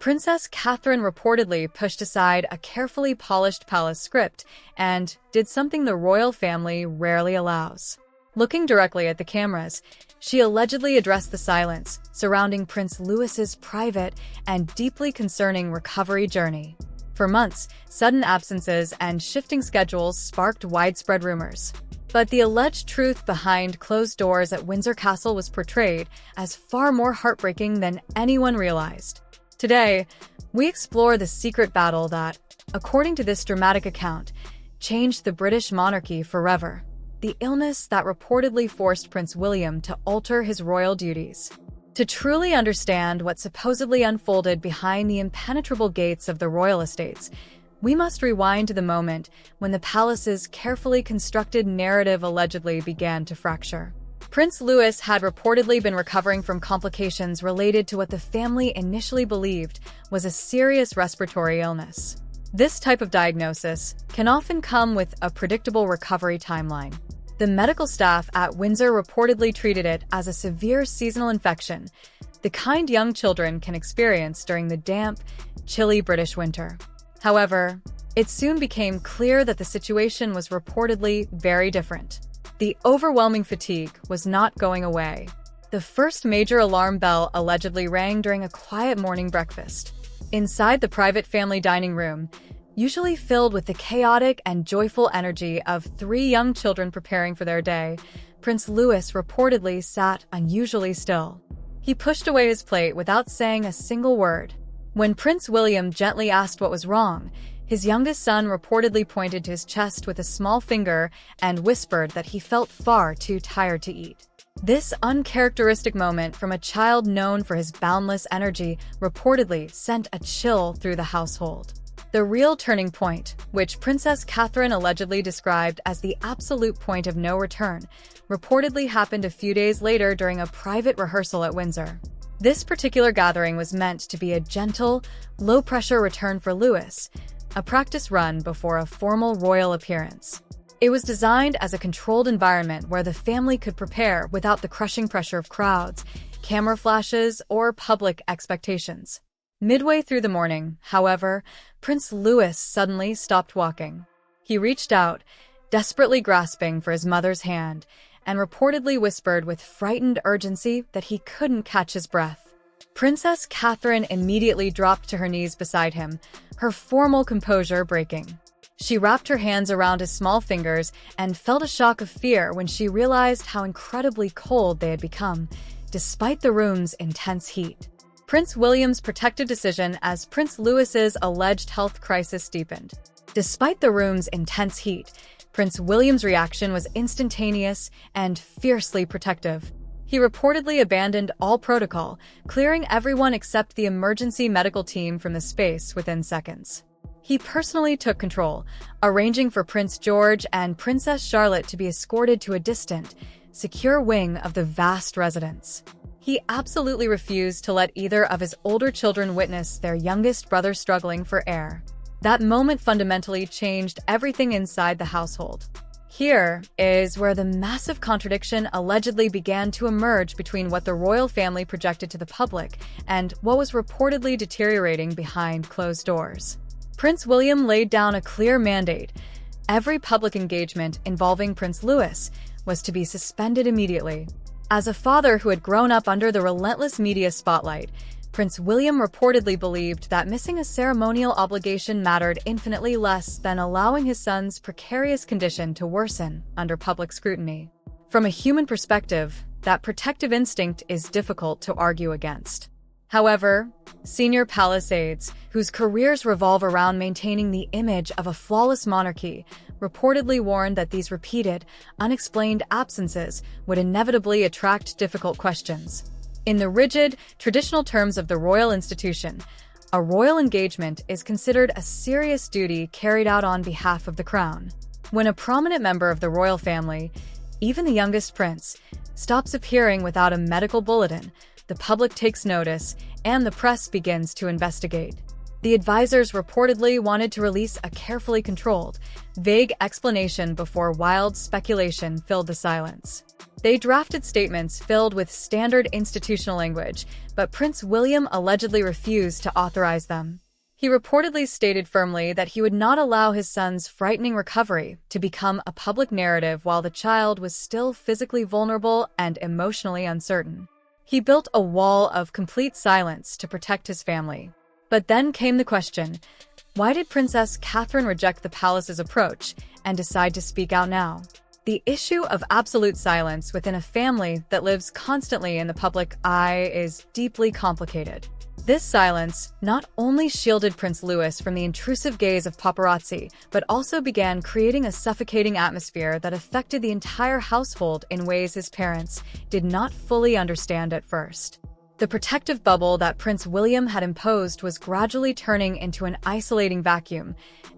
Princess Catherine reportedly pushed aside a carefully polished palace script and did something the royal family rarely allows. Looking directly at the cameras, she allegedly addressed the silence surrounding Prince Louis's private and deeply concerning recovery journey. For months, sudden absences and shifting schedules sparked widespread rumors. But the alleged truth behind closed doors at Windsor Castle was portrayed as far more heartbreaking than anyone realized. Today, we explore the secret battle that, according to this dramatic account, changed the British monarchy forever. The illness that reportedly forced Prince William to alter his royal duties. To truly understand what supposedly unfolded behind the impenetrable gates of the royal estates, we must rewind to the moment when the palace's carefully constructed narrative allegedly began to fracture. Prince Louis had reportedly been recovering from complications related to what the family initially believed was a serious respiratory illness. This type of diagnosis can often come with a predictable recovery timeline. The medical staff at Windsor reportedly treated it as a severe seasonal infection, the kind young children can experience during the damp, chilly British winter. However, it soon became clear that the situation was reportedly very different. The overwhelming fatigue was not going away. The first major alarm bell allegedly rang during a quiet morning breakfast. Inside the private family dining room, usually filled with the chaotic and joyful energy of 3 young children preparing for their day, Prince Louis reportedly sat unusually still. He pushed away his plate without saying a single word. When Prince William gently asked what was wrong, his youngest son reportedly pointed to his chest with a small finger and whispered that he felt far too tired to eat. This uncharacteristic moment from a child known for his boundless energy reportedly sent a chill through the household. The real turning point, which Princess Catherine allegedly described as the absolute point of no return, reportedly happened a few days later during a private rehearsal at Windsor. This particular gathering was meant to be a gentle, low-pressure return for Louis, a practice run before a formal royal appearance. It was designed as a controlled environment where the family could prepare without the crushing pressure of crowds, camera flashes, or public expectations. Midway through the morning, however, Prince Louis suddenly stopped walking. He reached out, desperately grasping for his mother's hand, and reportedly whispered with frightened urgency that he couldn't catch his breath. Princess Catherine immediately dropped to her knees beside him, her formal composure breaking. She wrapped her hands around his small fingers and felt a shock of fear when she realized how incredibly cold they had become, despite the room's intense heat. Prince William's protective decision as Prince Louis's alleged health crisis deepened. Despite the room's intense heat, Prince William's reaction was instantaneous and fiercely protective. He reportedly abandoned all protocol, clearing everyone except the emergency medical team from the space within seconds. He personally took control, arranging for Prince George and Princess Charlotte to be escorted to a distant, secure wing of the vast residence. He absolutely refused to let either of his older children witness their youngest brother struggling for air. That moment fundamentally changed everything inside the household. Here is where the massive contradiction allegedly began to emerge between what the royal family projected to the public and what was reportedly deteriorating behind closed doors. Prince William laid down a clear mandate. Every public engagement involving Prince Louis was to be suspended immediately. As a father who had grown up under the relentless media spotlight, Prince William reportedly believed that missing a ceremonial obligation mattered infinitely less than allowing his son's precarious condition to worsen under public scrutiny. From a human perspective, that protective instinct is difficult to argue against. However, senior palace aides, whose careers revolve around maintaining the image of a flawless monarchy, reportedly warned that these repeated, unexplained absences would inevitably attract difficult questions. In the rigid, traditional terms of the royal institution, a royal engagement is considered a serious duty carried out on behalf of the crown. When a prominent member of the royal family, even the youngest prince, stops appearing without a medical bulletin, the public takes notice, and the press begins to investigate. The advisors reportedly wanted to release a carefully controlled, vague explanation before wild speculation filled the silence. They drafted statements filled with standard institutional language, but Prince William allegedly refused to authorize them. He reportedly stated firmly that he would not allow his son's frightening recovery to become a public narrative while the child was still physically vulnerable and emotionally uncertain. He built a wall of complete silence to protect his family. But then came the question, why did Princess Catherine reject the palace's approach and decide to speak out now? The issue of absolute silence within a family that lives constantly in the public eye is deeply complicated. This silence not only shielded Prince Louis from the intrusive gaze of paparazzi, but also began creating a suffocating atmosphere that affected the entire household in ways his parents did not fully understand at first. The protective bubble that Prince William had imposed was gradually turning into an isolating vacuum,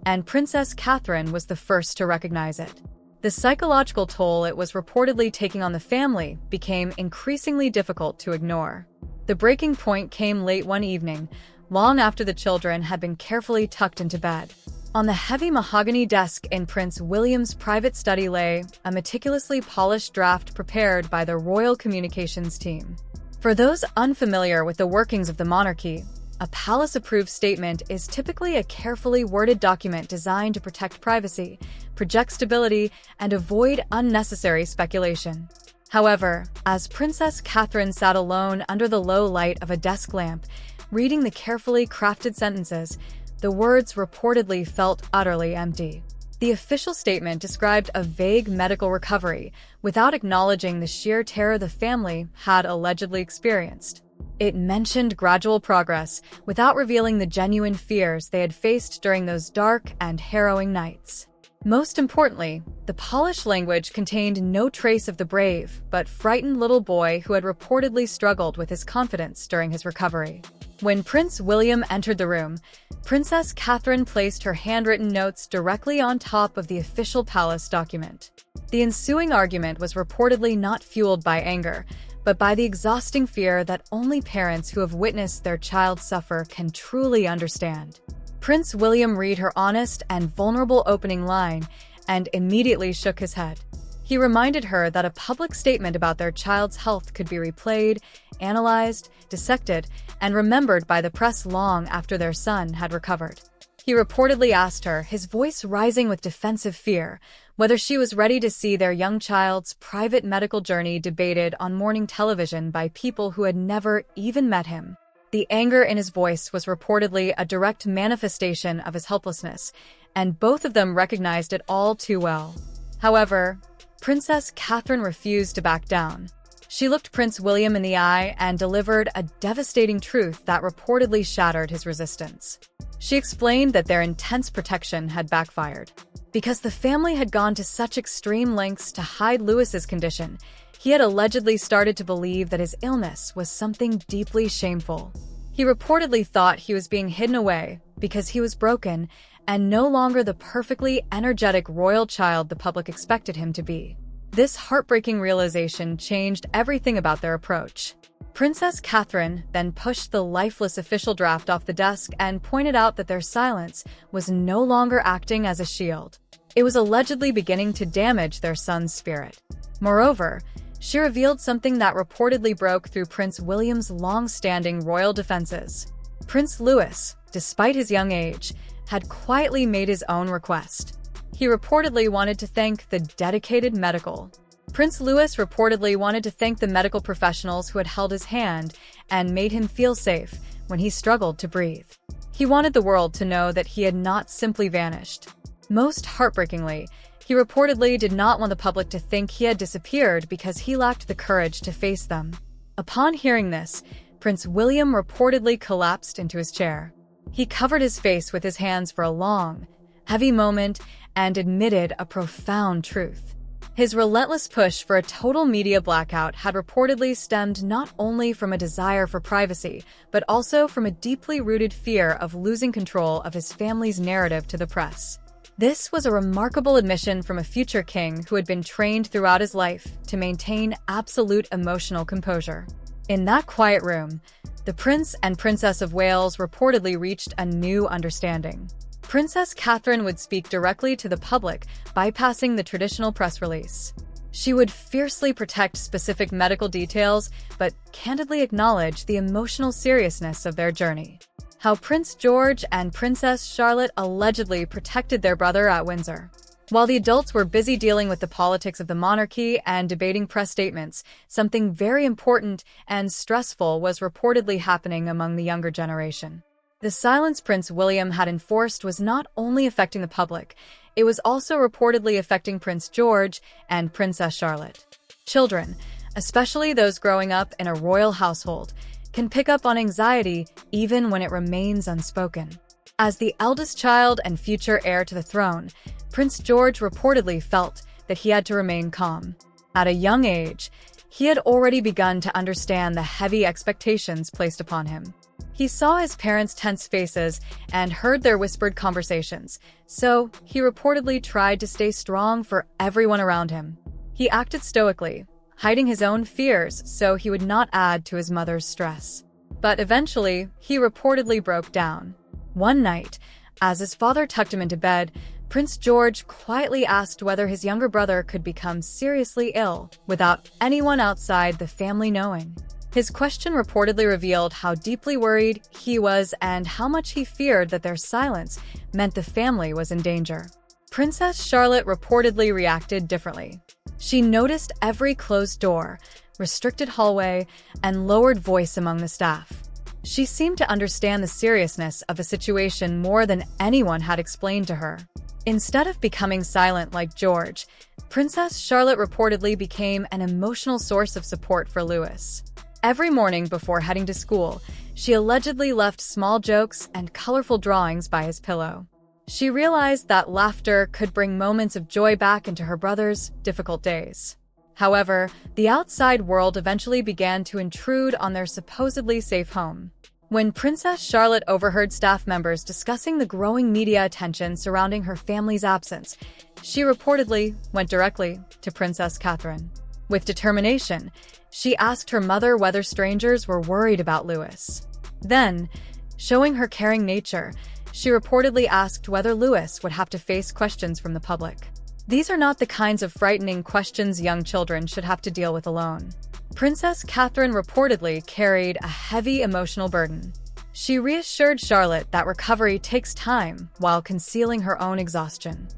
and Princess Catherine was the first to recognize it. The psychological toll it was reportedly taking on the family became increasingly difficult to ignore. The breaking point came late one evening, long after the children had been carefully tucked into bed. On the heavy mahogany desk in Prince William's private study lay a meticulously polished draft prepared by the Royal Communications team. For those unfamiliar with the workings of the monarchy, a palace-approved statement is typically a carefully worded document designed to protect privacy, project stability, and avoid unnecessary speculation. However, as Princess Catherine sat alone under the low light of a desk lamp, reading the carefully crafted sentences, the words reportedly felt utterly empty. The official statement described a vague medical recovery without acknowledging the sheer terror the family had allegedly experienced. It mentioned gradual progress without revealing the genuine fears they had faced during those dark and harrowing nights. Most importantly, the polished language contained no trace of the brave but frightened little boy who had reportedly struggled with his confidence during his recovery. When Prince William entered the room, Princess Catherine placed her handwritten notes directly on top of the official palace document. The ensuing argument was reportedly not fueled by anger, but by the exhausting fear that only parents who have witnessed their child suffer can truly understand. Prince William read her honest and vulnerable opening line and immediately shook his head. He reminded her that a public statement about their child's health could be replayed, analyzed, dissected, and remembered by the press long after their son had recovered. He reportedly asked her, his voice rising with defensive fear, whether she was ready to see their young child's private medical journey debated on morning television by people who had never even met him. The anger in his voice was reportedly a direct manifestation of his helplessness, and both of them recognized it all too well. However, Princess Catherine refused to back down. She looked Prince William in the eye and delivered a devastating truth that reportedly shattered his resistance. She explained that their intense protection had backfired. Because the family had gone to such extreme lengths to hide Louis's condition, he had allegedly started to believe that his illness was something deeply shameful. He reportedly thought he was being hidden away because he was broken and no longer the perfectly energetic royal child the public expected him to be. This heartbreaking realization changed everything about their approach. Princess Catherine then pushed the lifeless official draft off the desk and pointed out that their silence was no longer acting as a shield. It was allegedly beginning to damage their son's spirit. Moreover, she revealed something that reportedly broke through Prince William's long-standing royal defenses. Prince Louis, despite his young age, had quietly made his own request. He reportedly wanted to thank the dedicated medical. Prince Louis reportedly wanted to thank the medical professionals who had held his hand and made him feel safe when he struggled to breathe. He wanted the world to know that he had not simply vanished. Most heartbreakingly, he reportedly did not want the public to think he had disappeared because he lacked the courage to face them. Upon hearing this, Prince William reportedly collapsed into his chair. He covered his face with his hands for a long, heavy moment and admitted a profound truth. His relentless push for a total media blackout had reportedly stemmed not only from a desire for privacy, but also from a deeply rooted fear of losing control of his family's narrative to the press. This was a remarkable admission from a future king who had been trained throughout his life to maintain absolute emotional composure. In that quiet room, the Prince and Princess of Wales reportedly reached a new understanding. Princess Catherine would speak directly to the public, bypassing the traditional press release. She would fiercely protect specific medical details, but candidly acknowledge the emotional seriousness of their journey. How Prince George and Princess Charlotte allegedly protected their brother at Windsor. While the adults were busy dealing with the politics of the monarchy and debating press statements, something very important and stressful was reportedly happening among the younger generation. The silence Prince William had enforced was not only affecting the public, it was also reportedly affecting Prince George and Princess Charlotte. Children, especially those growing up in a royal household, can pick up on anxiety even when it remains unspoken. As the eldest child and future heir to the throne, Prince George reportedly felt that he had to remain calm. At a young age, he had already begun to understand the heavy expectations placed upon him. He saw his parents' tense faces and heard their whispered conversations, so he reportedly tried to stay strong for everyone around him. He acted stoically, hiding his own fears so he would not add to his mother's stress. But eventually, he reportedly broke down. One night, as his father tucked him into bed, Prince George quietly asked whether his younger brother could become seriously ill without anyone outside the family knowing. His question reportedly revealed how deeply worried he was and how much he feared that their silence meant the family was in danger. Princess Charlotte reportedly reacted differently. She noticed every closed door, restricted hallway, and lowered voice among the staff. She seemed to understand the seriousness of the situation more than anyone had explained to her. Instead of becoming silent like George, Princess Charlotte reportedly became an emotional source of support for Louis. Every morning before heading to school, she allegedly left small jokes and colorful drawings by his pillow. She realized that laughter could bring moments of joy back into her brother's difficult days. However, the outside world eventually began to intrude on their supposedly safe home. When Princess Charlotte overheard staff members discussing the growing media attention surrounding her family's absence, she reportedly went directly to Princess Catherine. With determination, she asked her mother whether strangers were worried about Louis. Then, showing her caring nature, she reportedly asked whether Louis would have to face questions from the public. These are not the kinds of frightening questions young children should have to deal with alone. Princess Catherine reportedly carried a heavy emotional burden. She reassured Charlotte that recovery takes time while concealing her own exhaustion.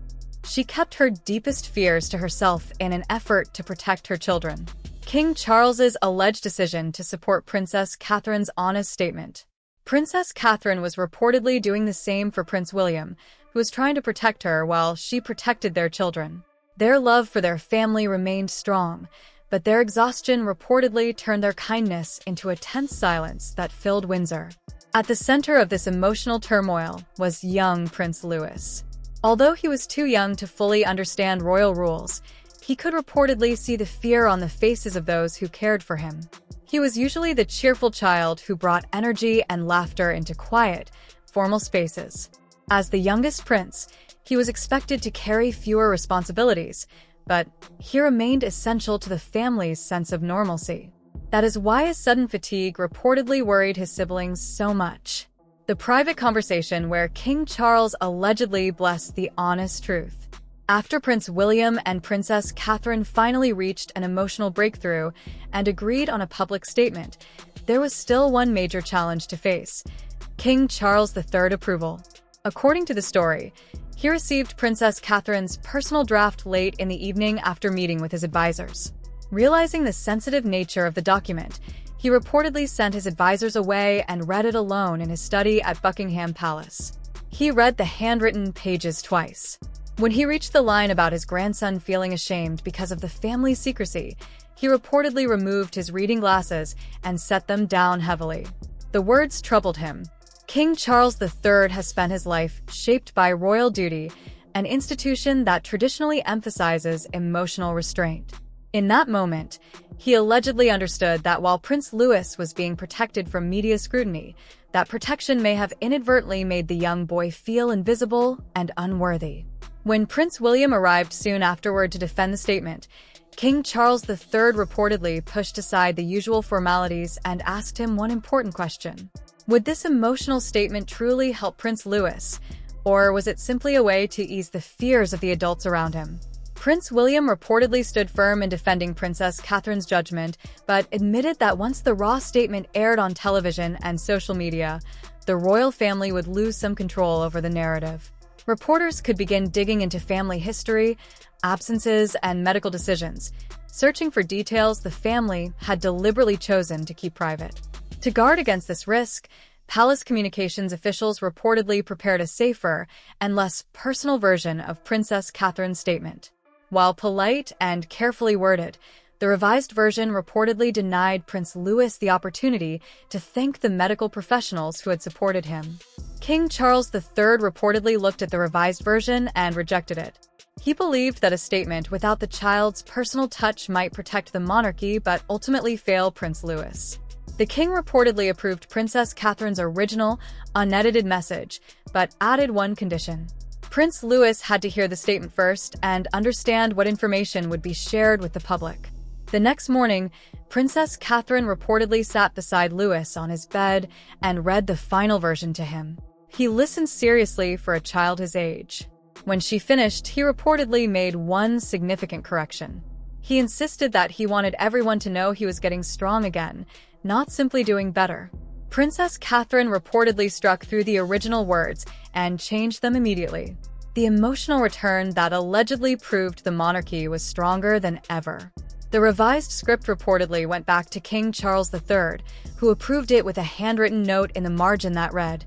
She kept her deepest fears to herself in an effort to protect her children. King Charles's alleged decision to support Princess Catherine's honest statement. Princess Catherine was reportedly doing the same for Prince William, who was trying to protect her while she protected their children. Their love for their family remained strong, but their exhaustion reportedly turned their kindness into a tense silence that filled Windsor. At the center of this emotional turmoil was young Prince Louis. Although he was too young to fully understand royal rules, he could reportedly see the fear on the faces of those who cared for him. He was usually the cheerful child who brought energy and laughter into quiet, formal spaces. As the youngest prince, he was expected to carry fewer responsibilities, but he remained essential to the family's sense of normalcy. That is why his sudden fatigue reportedly worried his siblings so much. The private conversation where King Charles allegedly blessed the honest truth. After Prince William and Princess Catherine finally reached an emotional breakthrough and agreed on a public statement, there was still one major challenge to face: King Charles III approval. According to the story, he received Princess Catherine's personal draft late in the evening after meeting with his advisors. Realizing the sensitive nature of the document, he reportedly sent his advisors away and read it alone in his study at Buckingham Palace. He read the handwritten pages twice. When he reached the line about his grandson feeling ashamed because of the family's secrecy, he reportedly removed his reading glasses and set them down heavily. The words troubled him. King Charles III has spent his life shaped by royal duty, an institution that traditionally emphasizes emotional restraint. In that moment, he allegedly understood that while Prince Louis was being protected from media scrutiny, that protection may have inadvertently made the young boy feel invisible and unworthy. When Prince William arrived soon afterward to defend the statement, King Charles III reportedly pushed aside the usual formalities and asked him one important question. Would this emotional statement truly help Prince Louis, or was it simply a way to ease the fears of the adults around him? Prince William reportedly stood firm in defending Princess Catherine's judgment, but admitted that once the raw statement aired on television and social media, the royal family would lose some control over the narrative. Reporters could begin digging into family history, absences, and medical decisions, searching for details the family had deliberately chosen to keep private. To guard against this risk, palace communications officials reportedly prepared a safer and less personal version of Princess Catherine's statement. While polite and carefully worded, the revised version reportedly denied Prince Louis the opportunity to thank the medical professionals who had supported him. King Charles III reportedly looked at the revised version and rejected it. He believed that a statement without the child's personal touch might protect the monarchy but ultimately fail Prince Louis. The king reportedly approved Princess Catherine's original, unedited message, but added one condition. Prince Louis had to hear the statement first and understand what information would be shared with the public. The next morning, Princess Catherine reportedly sat beside Louis on his bed and read the final version to him. He listened seriously for a child his age. When she finished, he reportedly made one significant correction. He insisted that he wanted everyone to know he was getting strong again, not simply doing better. Princess Catherine reportedly struck through the original words and changed them immediately. The emotional return that allegedly proved the monarchy was stronger than ever. The revised script reportedly went back to King Charles III, who approved it with a handwritten note in the margin that read,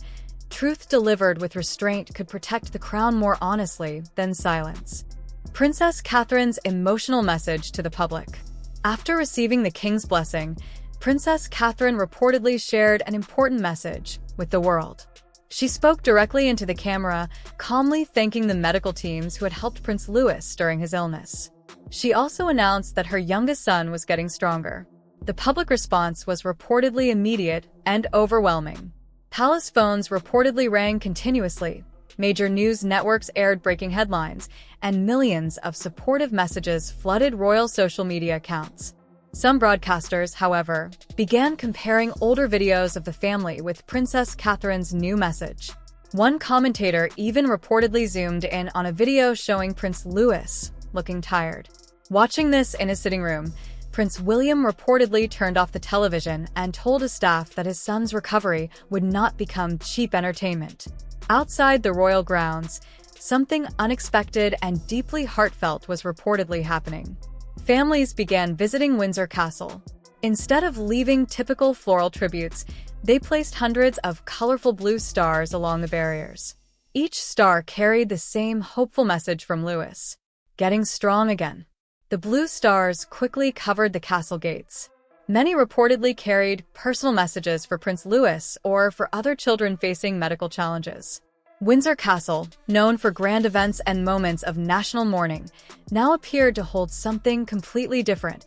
"Truth delivered with restraint could protect the crown more honestly than silence." Princess Catherine's emotional message to the public. After receiving the king's blessing, Princess Catherine reportedly shared an important message with the world. She spoke directly into the camera, calmly thanking the medical teams who had helped Prince Louis during his illness. She also announced that her youngest son was getting stronger. The public response was reportedly immediate and overwhelming. Palace phones reportedly rang continuously, major news networks aired breaking headlines, and millions of supportive messages flooded royal social media accounts. Some broadcasters, however, began comparing older videos of the family with Princess Catherine's new message. One commentator even reportedly zoomed in on a video showing Prince Louis looking tired. Watching this in his sitting room, Prince William reportedly turned off the television and told his staff that his son's recovery would not become cheap entertainment. Outside the royal grounds, something unexpected and deeply heartfelt was reportedly happening. Families began visiting Windsor Castle. Instead of leaving typical floral tributes, they placed hundreds of colorful blue stars along the barriers. Each star carried the same hopeful message from Louis: getting strong again. The blue stars quickly covered the castle gates. Many reportedly carried personal messages for Prince Louis or for other children facing medical challenges. Windsor Castle, known for grand events and moments of national mourning, now appeared to hold something completely different,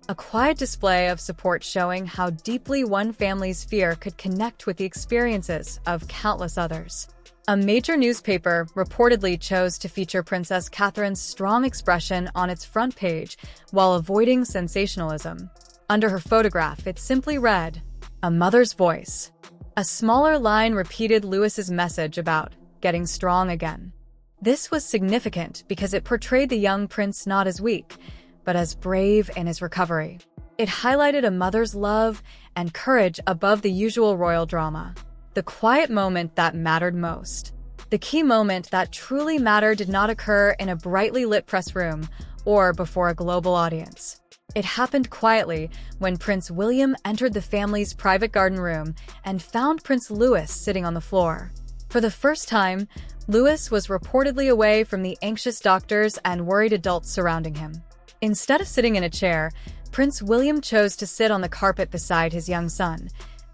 a quiet display of support showing how deeply one family's fear could connect with the experiences of countless others. A major newspaper reportedly chose to feature Princess Catherine's strong expression on its front page while avoiding sensationalism. Under her photograph, it simply read, "A mother's voice." A smaller line repeated Louis's message about getting strong again. This was significant because it portrayed the young prince not as weak, but as brave in his recovery. It highlighted a mother's love and courage above the usual royal drama. The quiet moment that mattered most. The key moment that truly mattered did not occur in a brightly lit press room or before a global audience. It happened quietly when Prince William entered the family's private garden room and found Prince Louis sitting on the floor. For the first time, Louis was reportedly away from the anxious doctors and worried adults surrounding him. Instead of sitting in a chair, Prince William chose to sit on the carpet beside his young son,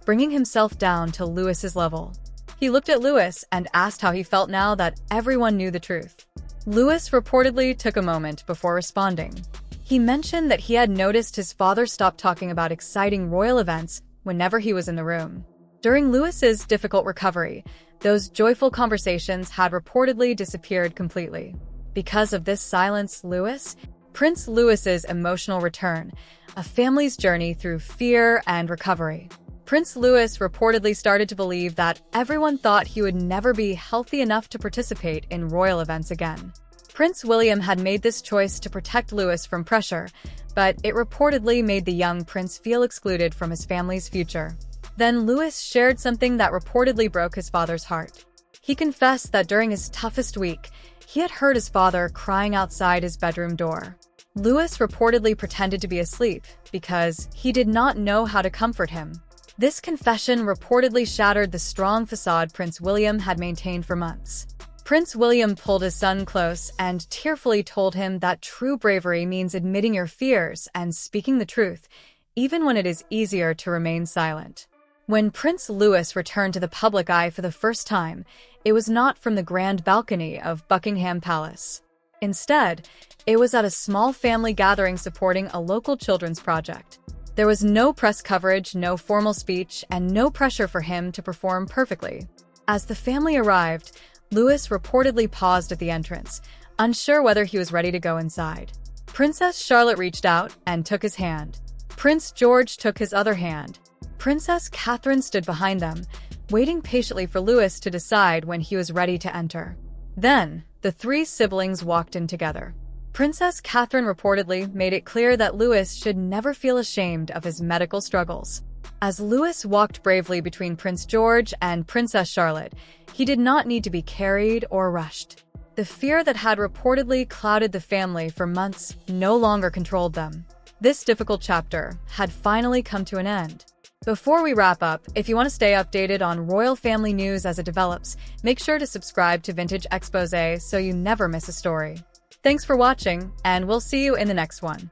bringing himself down to Louis's level. He looked at Louis and asked how he felt now that everyone knew the truth. Louis reportedly took a moment before responding. He mentioned that he had noticed his father stop talking about exciting royal events whenever he was in the room. During Louis's difficult recovery, those joyful conversations had reportedly disappeared completely. Because of this silence, Prince Louis's emotional return, a family's journey through fear and recovery. Prince Louis reportedly started to believe that everyone thought he would never be healthy enough to participate in royal events again. Prince William had made this choice to protect Louis from pressure, but it reportedly made the young prince feel excluded from his family's future. Then Louis shared something that reportedly broke his father's heart. He confessed that during his toughest week, he had heard his father crying outside his bedroom door. Louis reportedly pretended to be asleep because he did not know how to comfort him. This confession reportedly shattered the strong facade Prince William had maintained for months. Prince William pulled his son close and tearfully told him that true bravery means admitting your fears and speaking the truth, even when it is easier to remain silent. When Prince Louis returned to the public eye for the first time, it was not from the grand balcony of Buckingham Palace. Instead, it was at a small family gathering supporting a local children's project. There was no press coverage, no formal speech, and no pressure for him to perform perfectly. As the family arrived, Louis reportedly paused at the entrance, unsure whether he was ready to go inside. Princess Charlotte reached out and took his hand. Prince George took his other hand. Princess Catherine stood behind them, waiting patiently for Louis to decide when he was ready to enter. Then, the three siblings walked in together. Princess Catherine reportedly made it clear that Louis should never feel ashamed of his medical struggles. As Louis walked bravely between Prince George and Princess Charlotte, he did not need to be carried or rushed. The fear that had reportedly clouded the family for months no longer controlled them. This difficult chapter had finally come to an end. Before we wrap up, if you want to stay updated on royal family news as it develops, make sure to subscribe to Vintage Exposé so you never miss a story. Thanks for watching, and we'll see you in the next one.